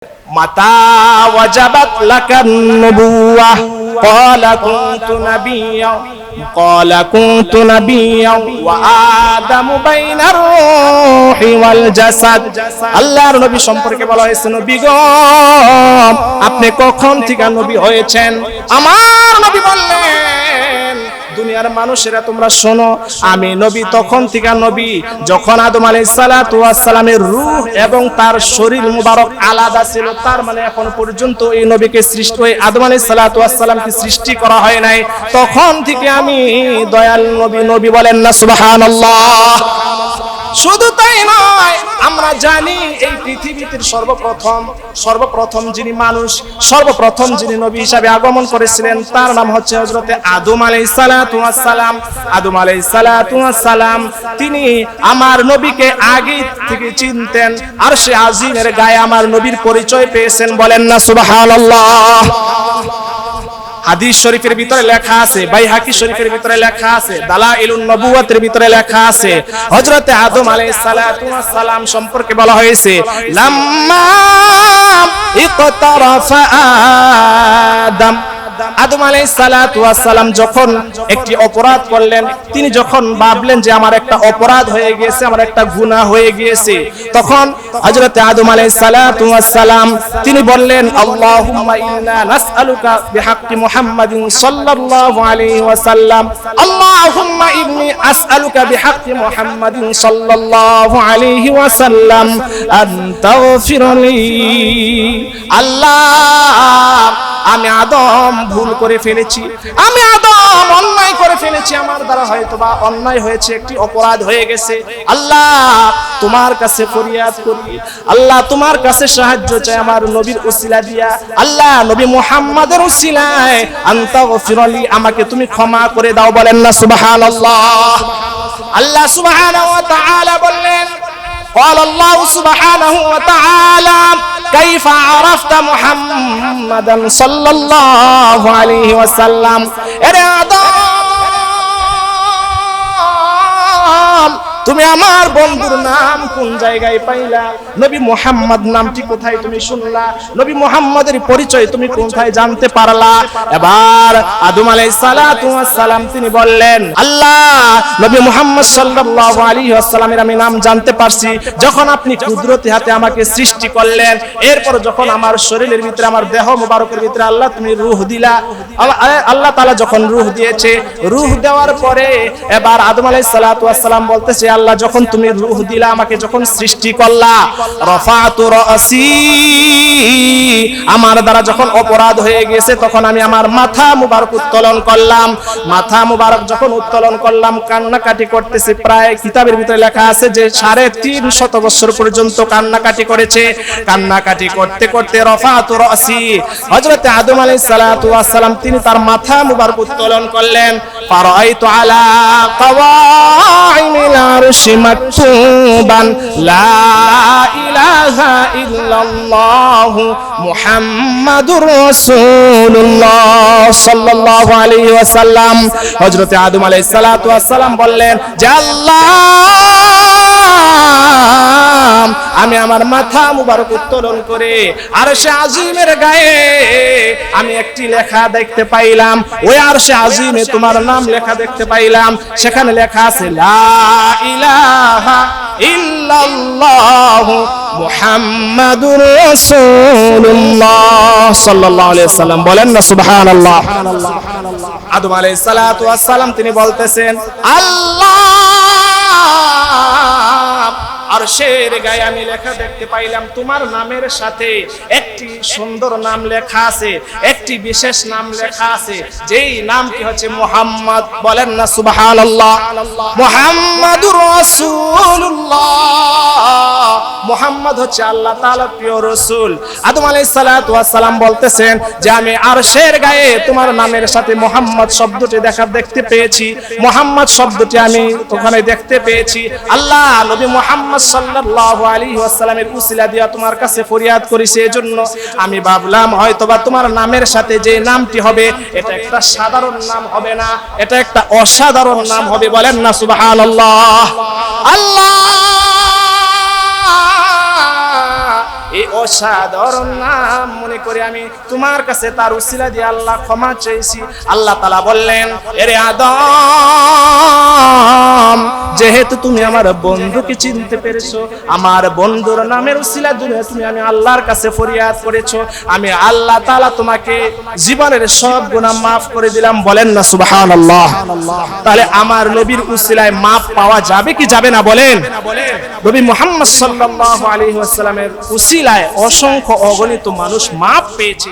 মাতা ওয়াজাবাত লাকান নবুওয়া ক্বালা কুনতু নাবিয়্যা ওয়া আদামু বাইনার রূহি ওয়াল জাসাদ। আল্লাহর নবী সম্পর্কে বলা হয়েছে, নবী গো আপনি কখন থেকে নবী হয়েছেন? আমার নবী বললেন, দুনিয়ার মানুষেরা তোমরা শোনো, আমি নবী তখন থেকে নবী যখন আদম আলাইহিস সালাতু ওয়াস সালামের রূহ এবং তার শরীর মুবারক আলাদা ছিল। তার মানে এখন পর্যন্ত এই নবীকে সৃষ্টি, ওই আদম আলাইহিস সালাতু ওয়াস সালামকে সৃষ্টি করা হয় নাই, তখন থেকে আমি দয়াল নবী। নবী বলেন না সুবহানাল্লাহ। শুধু তাই নয়, আমরা জানি এই পৃথিবীতে সর্বপ্রথম যিনি মানুষ, সর্বপ্রথম যিনি নবী হিসাবে আগমন করেছিলেন তার নাম হচ্ছে হযরতে আদম আলাইহিস সালাতু ওয়াস সালাম। আদম আলাইহিস সালাতু ওয়াস সালাম তিনি আমার নবীকে আগে থেকে চিনতেন, আর সে আজিমের গায়ে আমার নবীর পরিচয় পেয়েছেন। বলেন না সুবহানাল্লাহ। হাদিস শরীফের ভিতরে লেখা আছে, বাইহাকি শরীফের ভিতরে লেখা আছে, দালাইলুন নবুওয়াতের ভিতরে লেখা আছে, হযরতে আদম আলাইহিস সালাতু ওয়াস সালাম সম্পর্কে বলা হয়েছে, লাম্মা ইকতারাফা আদম আলাইহিস সালাতু ওয়াস সালাম যখন একটি অপরাধ করলেন, তিনি যখন ভাবলেন যে আমার একটা অপরাধ হয়ে গিয়েছে, আমার একটা গুনাহ হয়ে গিয়েছে, তখন হযরতে আদম আলাইহিস সালাতু ওয়াস সালাম তিনি বললেন, আল্লাহুম্মা ইন্না নাসআলুকা বিহাক্কি মুহাম্মাদিন সাল্লাল্লাহু আলাইহি ওয়াসাল্লাম, আল্লাহুম্মা ইন্নী আসআলুকা বিহাক্কি মুহাম্মাদিন সাল্লাল্লাহু আলাইহি ওয়াসাল্লাম আন তাগফিরলি। আল্লাহ, আমি আদম ভুল করে ফেলেছি, আমি আদম অন্যায় করে ফেলেছি, আমার দ্বারা হয়তোবা অন্যায় হয়েছে, একটি অপরাধ হয়ে গেছে। আল্লাহ তোমার কাছে ফরিয়াদ করি, আল্লাহ তোমার কাছে সাহায্য চাই আমার নবীর উসিলা দিয়া, আল্লাহ নবী মুহাম্মাদের উসিলায় আনতা গফিরলি, আমাকে তুমি ক্ষমা করে দাও। বলেন না সুবহানাল্লাহ। আল্লাহ সুবহানাহু ওয়া তাআলা বললেন, قال الله سبحانه وتعالى كيف عرفت محمدا صلى الله عليه وسلم এরে আদম তুমি আমার বন্ধুর নাম কোন জায়গায় পাইলা? নবী মুহাম্মদ নামটি কোথায় তুমি শুনলা? নবী মুহাম্মদের পরিচয় তুমি কোথায় জানতে পারলা? এবার আদম আলাইহিস সালাতু ওয়াস সালাম তিনি বললেন, আল্লাহ নবী মুহাম্মদ সাল্লাল্লাহু আলাইহি ওয়াসাল্লামের আমি নাম জানতে পারছি যখন আপনি কুদরতি হাতে আমাকে সৃষ্টি করলেন, এরপর যখন আমার শরীরের ভিতরে, আমার দেহ মুবারকের ভিতরে আল্লাহ তুমি রূহ দিলা, আল্লাহ তাআলা যখন রূহ দিয়েছে, রূহ দেওয়ার পরে এবার আদম আলাইহিস সালাতু ওয়াস সালাম বলতেছে, আল্লাহ যখন তুমি রূহ দিলা, আমাকে যখন সৃষ্টি করলা, রাফাতু রাসি, আমার দ্বারা যখন অপরাধ হয়ে গেছে তখন আমি আমার মাথা মুবারক উত্তোলন করলাম। মাথা মুবারক যখন উত্তোলন করলাম, কান্নাকাটি করতেছে, প্রায় কিতাবের ভিতরে লেখা আছে যে 350 বছর পর্যন্ত কান্নাকাটি করেছে। কান্নাকাটি করতে করতে রাফাতু রাসি, হযরত আদম আলাইহিস সালাতু ওয়াস সালাম তিনি তার মাথা মুবারক উত্তোলন করলেন। ফারাইতু আলা কাওয়াইমিল আরশি মাকতুবান লা ইলাহা ইল্লাল্লাহ মুহাম্মাদুর রাসূলুল্লাহ সাল্লাল্লাহু আলাইহি ওয়াসাল্লাম। হযরত আদম আলাইহিস সালাতু ওয়াস সালাম বললেন যে আল্লাহ, আমি আমার মাথা মুবারক উত্তোলন করে আরশে আজিমের গায়ে আমি একটি লেখা দেখতে পাইলাম, ওই আরশে আজিমে তোমার নাম লেখা দেখতে পাইলাম। সেখানে লেখা আছে লা ইলাহা ইল্লাল্লাহ মুহাম্মাদুর রাসূলুল্লাহ সাল্লাল্লাহু আলাইহি ওয়াসাল্লাম। বলেন না সুবহানাল্লাহ। আদম আলাইহিস সালাতু ওয়াস সালাম তিনি বলতেছেন, আল্লাহ আরশের গায়ে আমি লেখা দেখতে পাইলাম, তোমার নামের সাথে একটি সুন্দর নাম লেখা আছে, একটি বিশেষ নাম লেখা আছে, যেই নামটি হচ্ছে মুহাম্মদ। বলেন না সুবহানাল্লাহ। মুহাম্মাদুর রাসূলুল্লাহ, মুহাম্মদ হচ্ছে আল্লাহ তাআলার প্রিয় রাসূল। আদম আলাইহিস সালাতু ওয়াস সালাম বলতেছেন যে আমি আরশের গায়ে তোমার নামের সাথে মুহাম্মদ শব্দটি দেখতে পেয়েছি, মুহাম্মদ শব্দটি আমি ওখানে দেখতে পেয়েছি। আল্লাহ নবী মুহাম্মদ সাল্লাল্লাহু আলাইহি ওয়াসাল্লামের উসিলা দিয়া তোমার কাছে ফরিয়াদ করেছি, এজন্য আমি ভাবলাম হয়তোবা তোমার নামের সাথে যে নামটি হবে এটা একটা সাধারণ নাম হবে না, এটা একটা অসাধারণ নাম হবে। বলেন না সুবহানাল্লাহ। আল্লাহ এই অসাধারণ নাম মনে করে আমি তোমার কাছে তার উসিলা দিয়ে আল্লাহ ক্ষমা চেয়েছি। আল্লাহ তাআলা বললেন, এরে আদম, যেহেতু তুমি আমার বন্ধুকে চিনতে পেরেছো, আমার বন্ধুর নামের উসিলা দিয়ে তুমি আমি আল্লাহর কাছে ফরিয়াদ করেছো, আমি আল্লাহ তাআলা তোমাকে জীবনের সব গুনাহ maaf করে দিলাম। বলেন না সুবহানাল্লাহ। তাহলে আমার নবীর উসিলায় maaf পাওয়া যাবে কি যাবে না বলেন? নবী মুহাম্মদ সাল্লাল্লাহু আলাইহি ওয়াসাল্লামের উসিলায় অসংখ্য অগণিত মানুষ maaf পেয়েছে।